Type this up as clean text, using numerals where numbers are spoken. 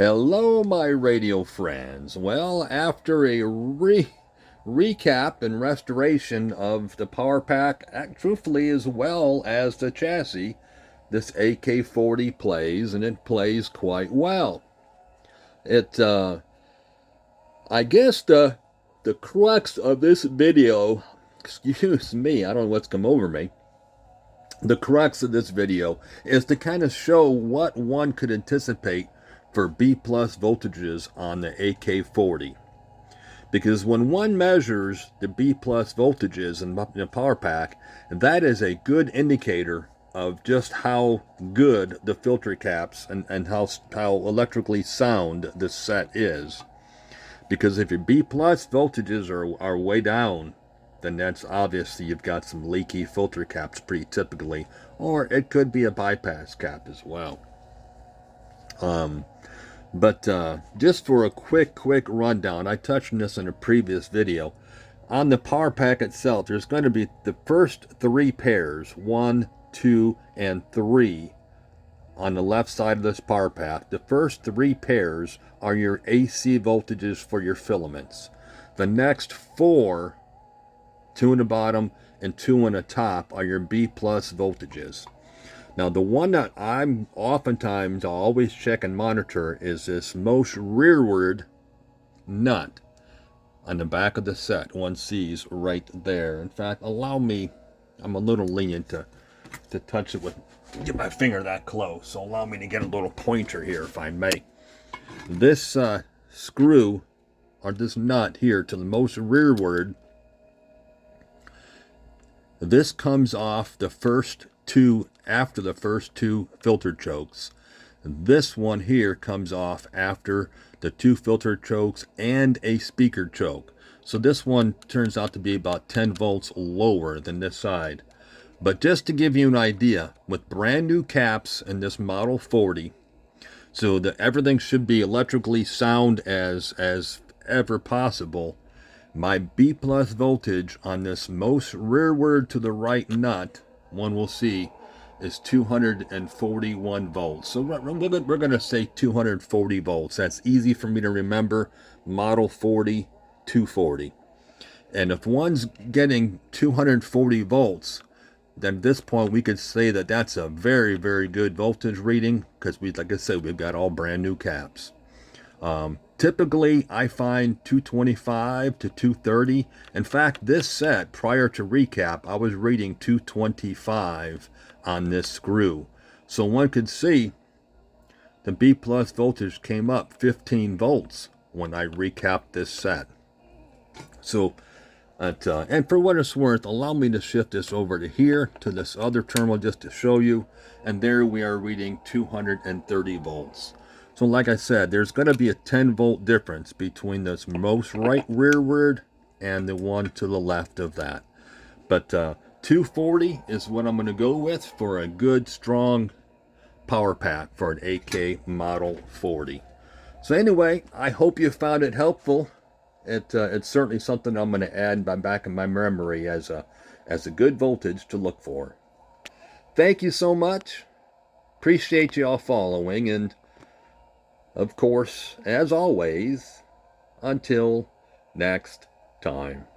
Hello, my radio friends. Well, after a recap and restoration of the power pack, truthfully, as well as the chassis, this AK-40 plays, and it plays quite well. I guess the crux of this video, excuse me, I don't know what's come over me. The crux of this video is to kind of show what one could anticipate for B plus voltages on the AK-40. Because when one measures the B plus voltages in the power pack, that is a good indicator of just how good the filter caps and how electrically sound this set is. Because if your B plus voltages are way down, then that's obviously you've got some leaky filter caps pretty typically, or it could be a bypass cap as well. But just for a quick rundown, I touched on this in a previous video. On the power pack itself, there's going to be the first three pairs, 1, 2, and 3, on the left side of this power pack. The first three pairs are your AC voltages for your filaments. The next four, 2 in the bottom and 2 in the top, are your B plus voltages. Now, the one that I'm oftentimes always check and monitor is this most rearward nut on the back of the set. One sees right there. In fact, allow me, I'm a little lenient to touch it with, get my finger that close. So allow me to get a little pointer here, if I may. This screw, or this nut here to the most rearward, this comes off the first two, after the first two filter chokes. This one here comes off after the 2 filter chokes and a speaker choke. So this one turns out to be about 10 volts lower than this side. But just to give you an idea, with brand new caps in this Model 40, so that everything should be electrically sound as ever possible, my B plus voltage on this most rearward to the right nut, one will see, is 241 volts. So we're going to say 240 volts. That's easy for me to remember. Model 40, 240. And if one's getting 240 volts, then at this point we could say that that's a very, very good voltage reading, because like I said, we've got all brand new caps. Typically, I find 225 to 230. In fact, this set, prior to recap, I was reading 225 on this screw. So one could see the B plus voltage came up 15 volts when I recapped this set. So, and for what it's worth, allow me to shift this over to here, to this other terminal, just to show you. And there we are reading 230 volts. So like I said, there's going to be a 10 volt difference between this most right rearward and the one to the left of that. But 240 is what I'm going to go with for a good strong power pack for an AK Model 40. So anyway, I hope you found it helpful. It's certainly something I'm going to add back in my memory as a good voltage to look for. Thank you so much. Appreciate you all following, and of course, as always, until next time.